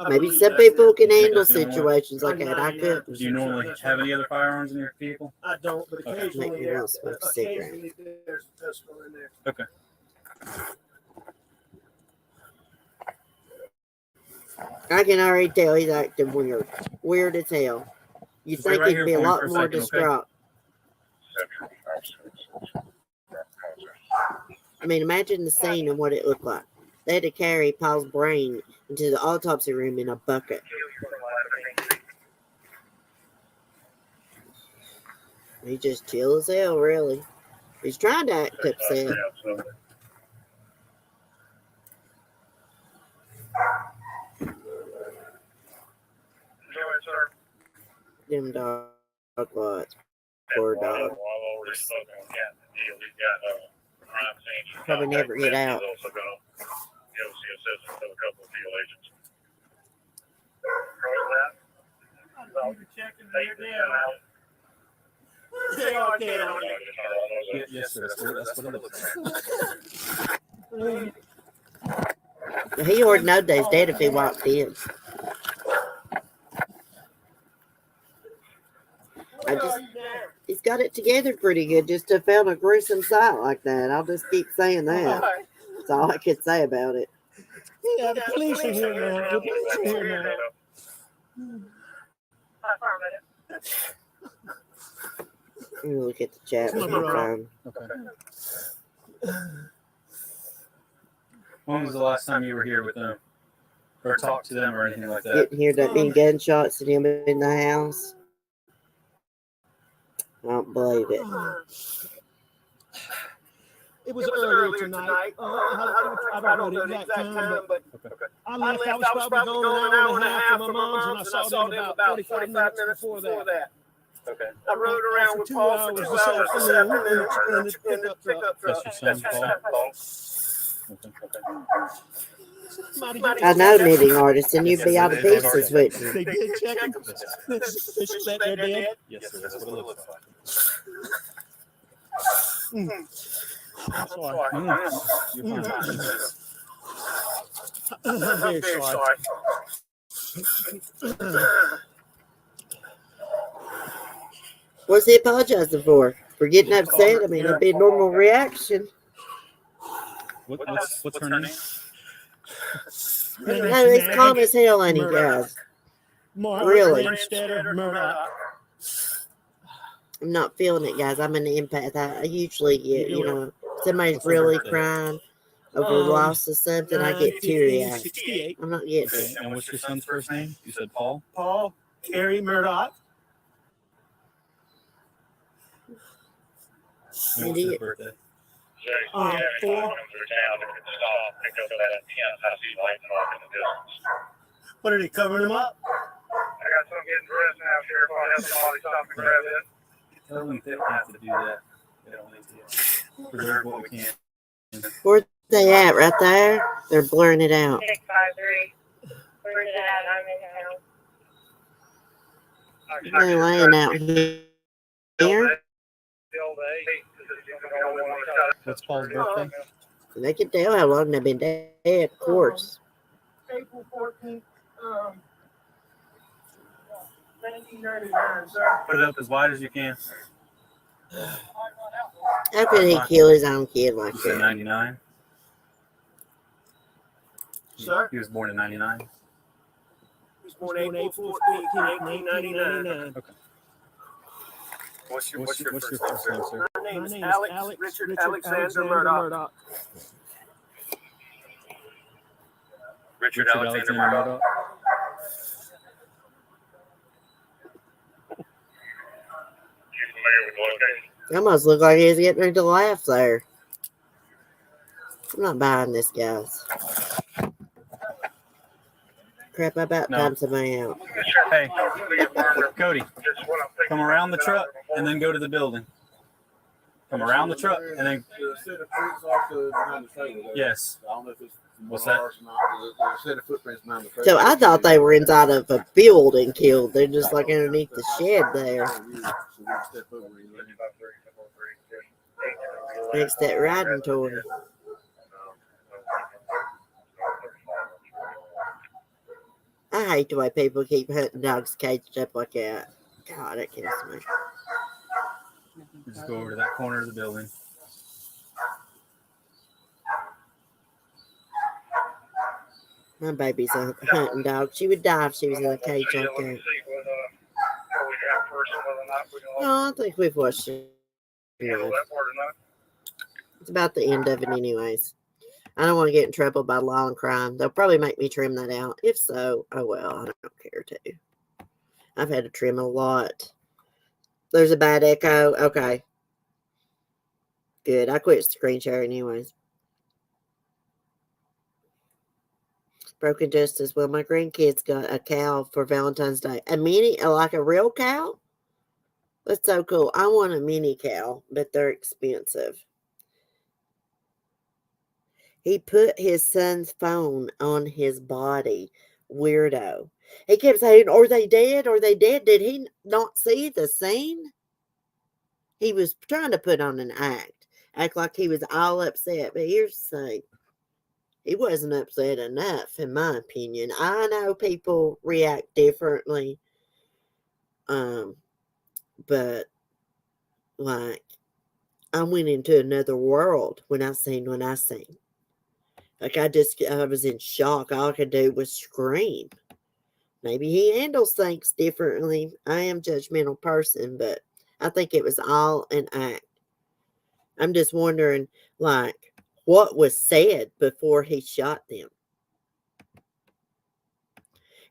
Maybe some people can handle situations like that. I couldn't. Do you normally have any other firearms in your vehicle? I don't, but occasionally, Make me want to smoke a cigarette. there's a pistol in there. Okay. I can already tell he's acting weird. Weird as hell. You Stay think right he'd here be a for me lot for a more second, okay? distraught. I mean, imagine the scene and what it looked like. They had to carry Paul's brain into the autopsy room in a bucket. He's just chill as hell, really. He's trying to act upset. Them dog lots. Poor dog. Probably never get out. Yes, sir. That's what it looks like. He already knowed that he's dead if he walked in. He's got it together pretty good just to found a gruesome sight like that. I'll just keep saying that. That's all I could say about it. Yeah, the police are here now. The police are here now. Let me look at the chat with my phone. Okay. When was the last time you were here with them? Or talked to them or anything like that? Didn't hear that many gunshots and him in the house. I don't believe it. It was earlier tonight. I don't know the exact time, but I left. I was probably going an hour and a half from my mom's, and I saw them about 45 minutes before that. Okay. I rode around with Paul for 2 hours this afternoon in the pickup truck. That's your son's Paul? Okay. I know knitting artists, and you'd be out of pieces with you. They did check him. They're dead. Yes, sir. That's what it looks like. Sorry. You're fine. I'm very sorry. What's he apologizing for? For getting upset? I mean, it'd be a normal reaction. What's her name? No, he's calm as hell, ain't he, guys? Really? Murdoch. I'm not feeling it, guys. I'm an empath. I usually get, somebody's really crying over loss of something. I get teary-eyed. I'm not getting Okay. And what's your son's first name? You said Paul? Paul Terry Murdoch. And what's his birthday? 4. What are they covering him up? I got some getting dressed now, Sheriff. I'll have somebody stop and grab it. Tell them they don't have to do that. They don't need to. Preserve what we can. Where they at? Right there? They're blurring it out. 653. Where's it at? I'm in town. They're laying out here. What's Paul's birthday? They can tell how long they've been dead, of course. April 14th, 1999, sir. Put it up as wide as you can. How could he kill his own kid like You said that? 99. Sir? He was born in 99. He was born April 14th, 1999. Okay. What's your What's your first first name, sir? My name is Alex Richard Alexander Murdoch. Richard Alexander Murdoch. You familiar with the location? Almost looked like he was getting ready to laugh there. I'm not buying this, guys. Crap, I about No. timed somebody out. Hey, Cody, come around the truck and then go to the building. Come around the truck and then. Yes. What's that? So I thought they were inside of a building killed. They're just like underneath the shed there. Next that riding toy. I hate the way people keep hunting dogs caged up like that. God, that kills me. Just go over to that corner of the building. My baby's a hunting dog. She would die if she was in a cage like that. No, I think we've watched it. enough. It's about the end of it anyways. I don't want to get in trouble by law and crime. They'll probably make me trim that out. If so, oh well, I don't care to. I've had to trim a lot. There's a bad echo. Okay. Good. I quit screen sharing anyways. Broken justice. Well, my grandkids got a cow for Valentine's Day. A mini, like a real cow? That's so cool. I want a mini cow, but they're expensive. He put his son's phone on his body. Weirdo. He kept saying, are they dead? Are they dead? Did he not see the scene? He was trying to put on an act like he was all upset. But here's the thing. He wasn't upset enough, in my opinion. I know people react differently. But, like, I went into another world when I seen what I seen. Like, I was in shock. All I could do was scream. Maybe he handles things differently. I am a judgmental person, but I think it was all an act. I'm just wondering, like, what was said before he shot them.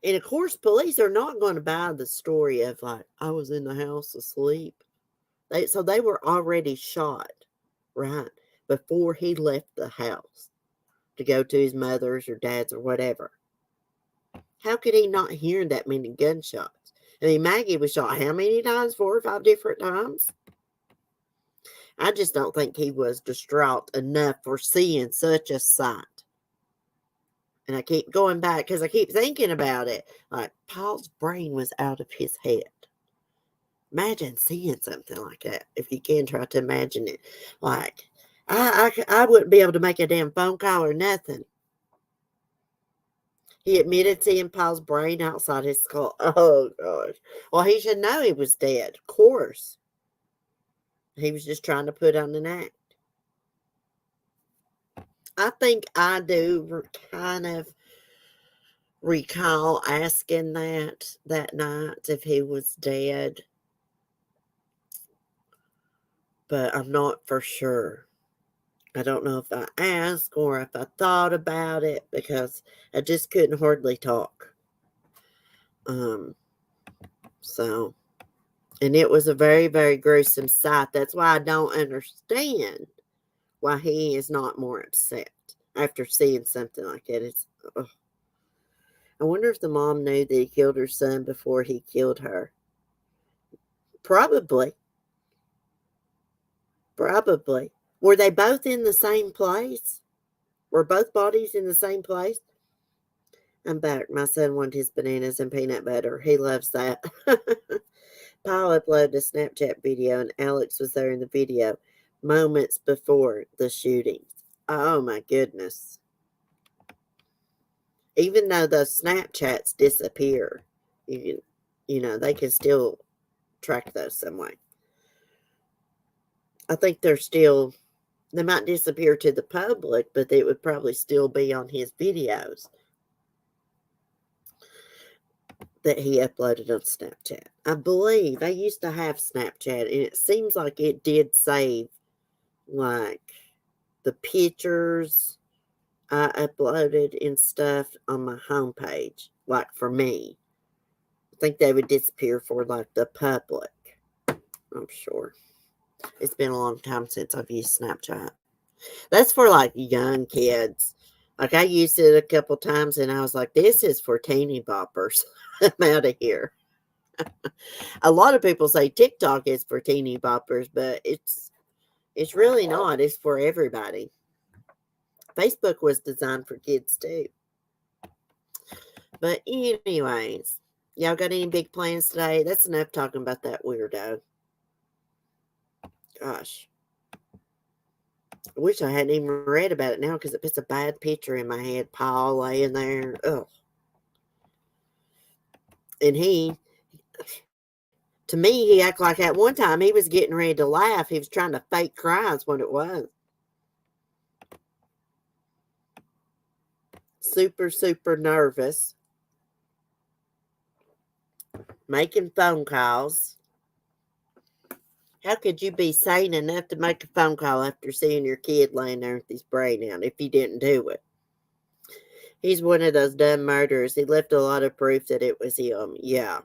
And, of course, police are not going to buy the story of, like, I was in the house asleep. So they were already shot, right, before he left the house to go to his mother's or dad's or whatever. How could he not hear that many gunshots? I mean, Maggie was shot how many times? 4 or 5 different times? I just don't think he was distraught enough for seeing such a sight. And I keep going back because I keep thinking about it. Like, Paul's brain was out of his head. Imagine seeing something like that. If you can try to imagine it. Like, I wouldn't be able to make a damn phone call or nothing. He admitted seeing Paul's brain outside his skull. Oh, gosh. Well, he should know he was dead. Of course. He was just trying to put on an act. I think I do kind of recall asking that night if he was dead. But I'm not for sure. I don't know if I asked or if I thought about it because I just couldn't hardly talk. So, and it was a very, very gruesome sight. That's why I don't understand why he is not more upset after seeing something like that. I wonder if the mom knew that he killed her son before he killed her. Probably. Probably. Were they both in the same place? Were both bodies in the same place? I'm back. My son wanted his bananas and peanut butter. He loves that. Paul uploaded a Snapchat video, and Alex was there in the video moments before the shootings. Oh, my goodness. Even though those Snapchats disappear, you know, they can still track those some way. I think they might disappear to the public, but it would probably still be on his videos that he uploaded on Snapchat. I believe I used to have Snapchat, and it seems like it did save, like, the pictures I uploaded and stuff on my homepage, like for me. I think they would disappear for, like, the public. I'm sure. It's been a long time since I've used Snapchat. That's for, like, young kids. Like, I used it a couple times, and I was like, this is for teeny boppers. I'm out of here. A lot of people say TikTok is for teeny boppers, but it's really not. It's for everybody. Facebook was designed for kids, too. But anyways, y'all got any big plans today? That's enough talking about that weirdo. Gosh. I wish I hadn't even read about it now because it puts a bad picture in my head. Paul laying there. Ugh. And to me, he acted like at one time he was getting ready to laugh. He was trying to fake cry is what it was. Super, super nervous. Making phone calls. How could you be sane enough to make a phone call after seeing your kid laying there with his brain out if you didn't do it? He's one of those dumb murderers. He left a lot of proof that it was him. Yeah.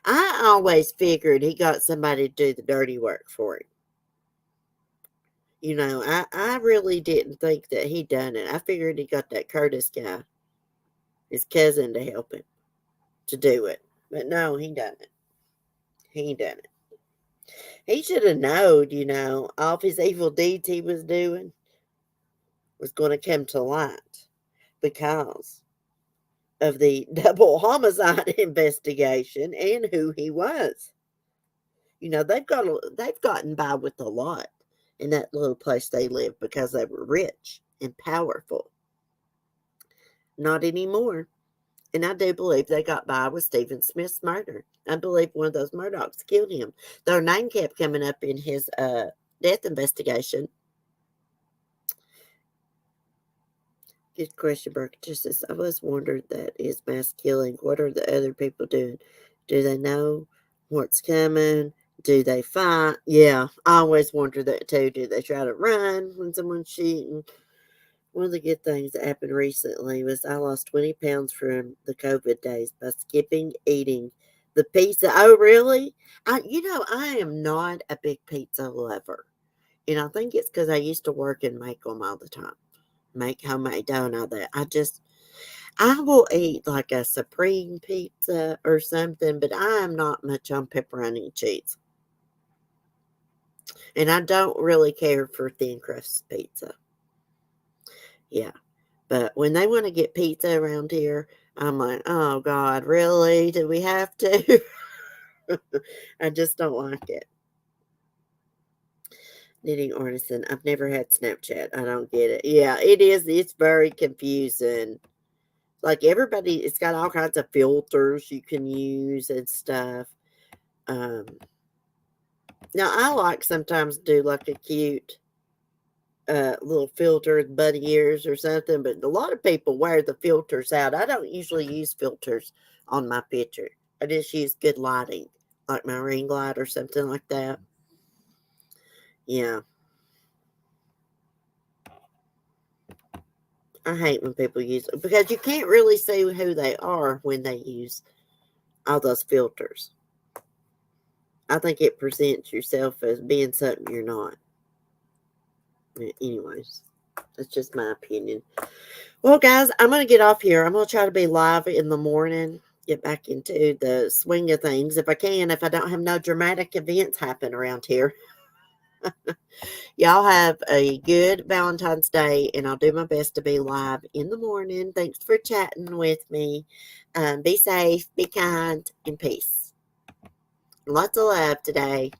I always figured he got somebody to do the dirty work for him. You know, I really didn't think that he done it. I figured he got that Curtis guy, his cousin, to help him to do it. But no, he done it. He done it. He should have known, you know, all of his evil deeds he was doing was going to come to light because of the double homicide investigation and who he was. You know, they've gotten by with a lot in that little place they lived because they were rich and powerful. Not anymore. And I do believe they got by with Stephen Smith's murder. I believe one of those Murdochs killed him. Their name kept coming up in his death investigation. Good question, Burke. Just as I was wondered that is mass killing. What are the other people doing? Do they know what's coming? Do they fight? Yeah, I always wonder that too. Do they try to run when someone's shooting? One of the good things that happened recently was I lost 20 pounds from the COVID days by skipping eating the pizza. Oh, really? I am not a big pizza lover. And I think it's because I used to work and make them all the time. Make homemade dough and all that. I will eat like a supreme pizza or something, but I am not much on pepperoni and cheese. And I don't really care for thin crust pizza. Yeah. But when they want to get pizza around here, I'm like, oh God, really? Do we have to? I just don't like it. Knitting artisan. I've never had Snapchat. I don't get it. Yeah, it is. It's very confusing. Like everybody, it's got all kinds of filters you can use and stuff. Now I like sometimes do like a cute little filter, bunny ears or something, but a lot of people wear the filters out. I don't usually use filters on my picture. I just use good lighting, like my ring light or something like that. Yeah. I hate when people use it because you can't really see who they are when they use all those filters. I think it presents yourself as being something you're not. Anyways, that's just my opinion. Well, guys, I'm going to get off here. I'm going to try to be live in the morning, get back into the swing of things if I can, if I don't have no dramatic events happen around here. Y'all have a good Valentine's Day, and I'll do my best to be live in the morning. Thanks for chatting with me. Be safe, be kind, and peace. Lots of love today.